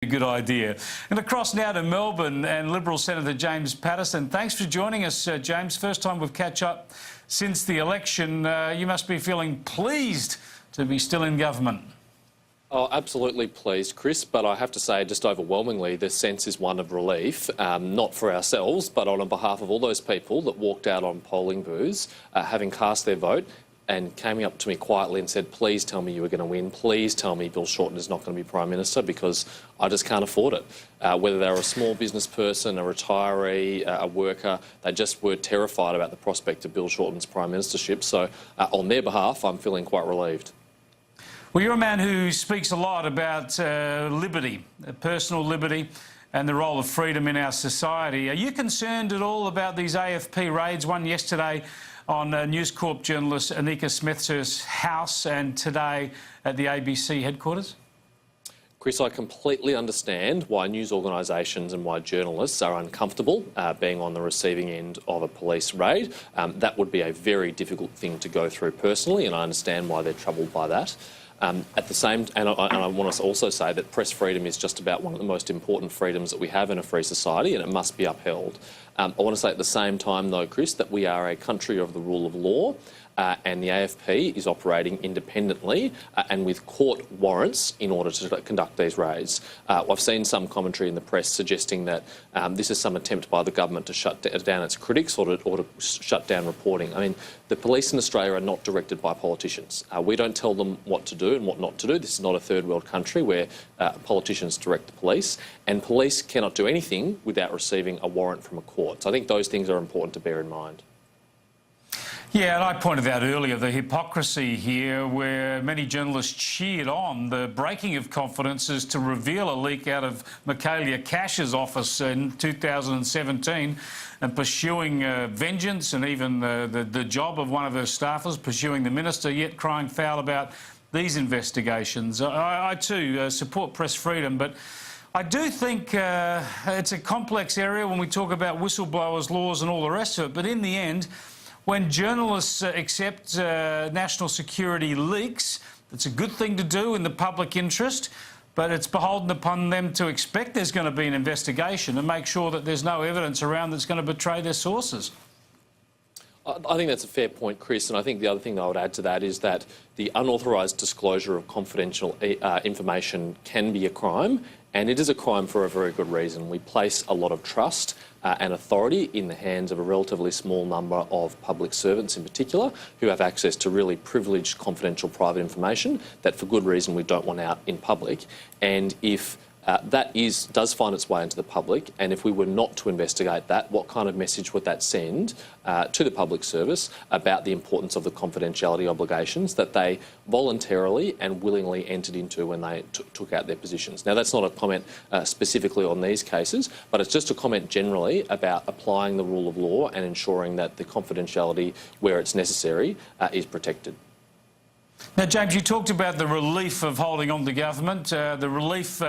good idea. And across now to Melbourne and Liberal Senator James Paterson. Thanks for joining us, James. First time we've catch up since the election. You must be feeling pleased to be still in government. Oh, absolutely pleased, Chris, but I have to say just overwhelmingly the sense is one of relief, not for ourselves, but on behalf of all those people that walked out on polling booths, having cast their vote and came up to me quietly and said, please tell me you were going to win, please tell me Bill Shorten is not going to be Prime Minister because I just can't afford it. Whether they're a small business person, a retiree, a worker, they just were terrified about the prospect of Bill Shorten's Prime Ministership. So on their behalf, I'm feeling quite relieved. Well, you're a man who speaks a lot about liberty, personal liberty and the role of freedom in our society. Are you concerned at all about these AFP raids, one yesterday on News Corp journalist Anika Smethurst's house and today at the ABC headquarters? Chris, I completely understand why news organisations and why journalists are uncomfortable being on the receiving end of a police raid. That would be a very difficult thing to go through personally, and I understand why they're troubled by that. At the same, and I want to also say that press freedom is just about one of the most important freedoms that we have in a free society, and it must be upheld. I want to say at the same time, though, Chris, that we are a country of the rule of law, and the AFP is operating independently and with court warrants in order to conduct these raids. I've seen some commentary in the press suggesting that this is some attempt by the government to shut down its critics or to shut down reporting. I mean, the police in Australia are not directed by politicians. We don't tell them what to do and what not to do. This is not a third world country where politicians direct the police, and police cannot do anything without receiving a warrant from a court. So I think those things are important to bear in mind. Yeah, and I pointed out earlier the hypocrisy here where many journalists cheered on the breaking of confidences to reveal a leak out of Michaelia Cash's office in 2017 and pursuing vengeance and even the job of one of her staffers, pursuing the minister, yet crying foul about these investigations. I too support press freedom, but I do think it's a complex area when we talk about whistleblowers, laws and all the rest of it, but in the end, when journalists accept national security leaks, it's a good thing to do in the public interest, but it's beholden upon them to expect there's going to be an investigation and make sure that there's no evidence around that's going to betray their sources. I think that's a fair point, Chris, and I think the other thing I would add to that is that the unauthorised disclosure of confidential information can be a crime, and it is a crime for a very good reason. We place a lot of trust and authority in the hands of a relatively small number of public servants in particular who have access to really privileged, confidential, private information that for good reason we don't want out in public. And if that does find its way into the public, and if we were not to investigate that, what kind of message would that send to the public service about the importance of the confidentiality obligations that they voluntarily and willingly entered into when they took out their positions? Now, that's not a comment specifically on these cases, but it's just a comment generally about applying the rule of law and ensuring that the confidentiality, where it's necessary, is protected. Now, James, you talked about the relief of holding on to government, the relief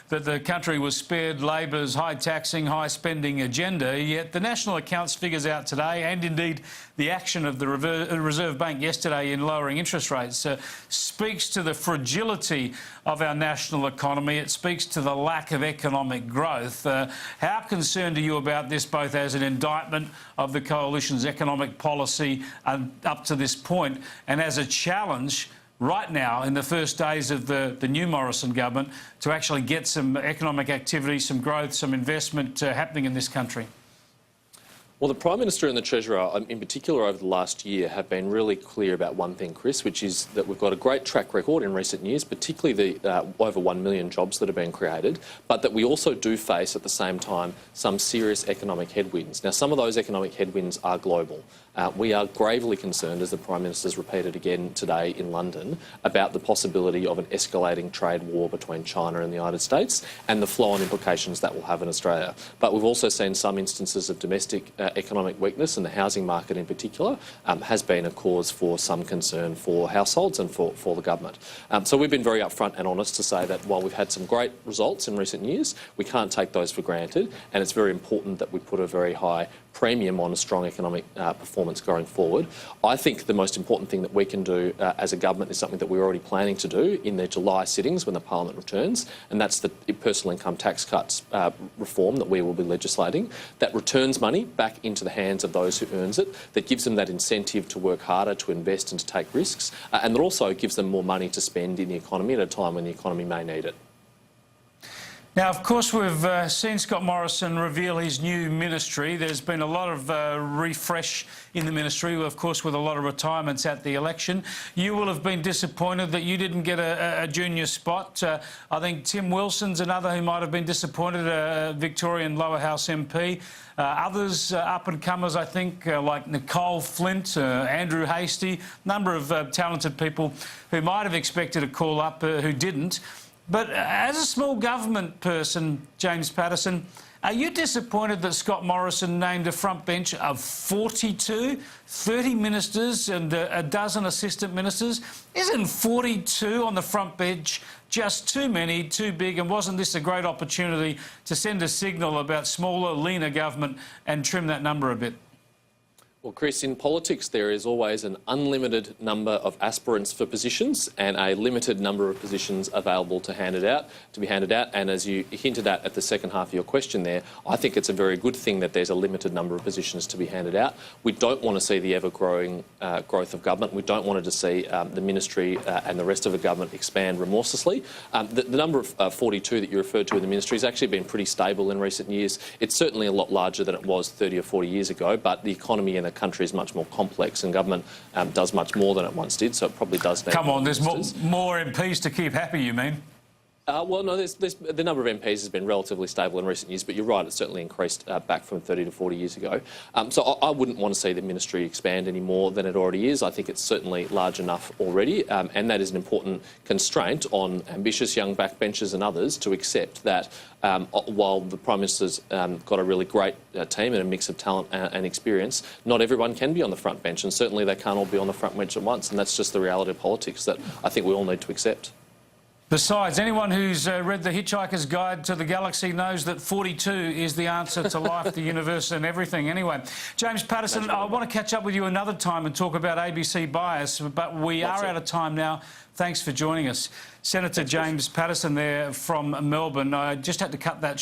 that the country was spared Labor's high taxing, high spending agenda, yet the National Accounts figures out today, and indeed the action of the Reserve Bank yesterday in lowering interest rates, speaks to the fragility of our national economy. It speaks to the lack of economic growth. How concerned are you about this, both as an indictment of the Coalition's economic policy up to this point and as a challenge right now in the first days of the new Morrison government to actually get some economic activity, some growth, some investment happening in this country? Well, the Prime Minister and the Treasurer, in particular over the last year, have been really clear about one thing, Chris, which is that we've got a great track record in recent years, particularly the over 1 million jobs that have been created, but that we also do face at the same time some serious economic headwinds. Now, some of those economic headwinds are global. We are gravely concerned, as the Prime Minister's repeated again today in London, about the possibility of an escalating trade war between China and the United States and the flow-on implications that will have in Australia. But we've also seen some instances of domestic economic weakness, and the housing market in particular, has been a cause for some concern for households and for the government. So we've been very upfront and honest to say that while we've had some great results in recent years, we can't take those for granted, and it's very important that we put a very high premium on a strong economic performance going forward. I think the most important thing that we can do as a government is something that we're already planning to do in the July sittings when the Parliament returns, and that's the personal income tax cuts reform that we will be legislating. That returns money back into the hands of those who earns it, that gives them that incentive to work harder, to invest and to take risks, and that also gives them more money to spend in the economy at a time when the economy may need it. Now, of course, we've seen Scott Morrison reveal his new ministry. There's been a lot of refresh in the ministry, of course, with a lot of retirements at the election. You will have been disappointed that you didn't get a junior spot. I think Tim Wilson's another who might have been disappointed, a Victorian Lower House MP. Others, up-and-comers, I think, like Nicole Flint, Andrew Hastie, a number of talented people who might have expected a call up who didn't. But as a small government person, James Paterson, are you disappointed that Scott Morrison named a front bench of 42, 30 ministers and a dozen assistant ministers? Isn't 42 on the front bench just too many, too big, and wasn't this a great opportunity to send a signal about smaller, leaner government and trim that number a bit? Well, Chris, in politics there is always an unlimited number of aspirants for positions and a limited number of positions available to be handed out. And as you hinted at the second half of your question there, I think it's a very good thing that there's a limited number of positions to be handed out. We don't want to see the ever-growing growth of government. We don't want to see the ministry and the rest of the government expand remorselessly. The number of 42 that you referred to in the ministry has actually been pretty stable in recent years. It's certainly a lot larger than it was 30 or 40 years ago, but the economy and the country is much more complex, and government does much more than it once did, so it probably does need... Come on, there's more MPs to keep happy, you mean? Well, no, the number of MPs has been relatively stable in recent years, but you're right, it's certainly increased back from 30 to 40 years ago. So I wouldn't want to see the ministry expand any more than it already is. I think it's certainly large enough already, and that is an important constraint on ambitious young backbenchers and others to accept that while the Prime Minister's got a really great team and a mix of talent and experience, not everyone can be on the front bench, and certainly they can't all be on the front bench at once, and that's just the reality of politics that I think we all need to accept. Besides, anyone who's read The Hitchhiker's Guide to the Galaxy knows that 42 is the answer to life, the universe and everything. Anyway, James Paterson, I want to catch up with you another time and talk about ABC bias, but we are out of time now. Thanks for joining us. Senator James Paterson there from Melbourne. I just had to cut that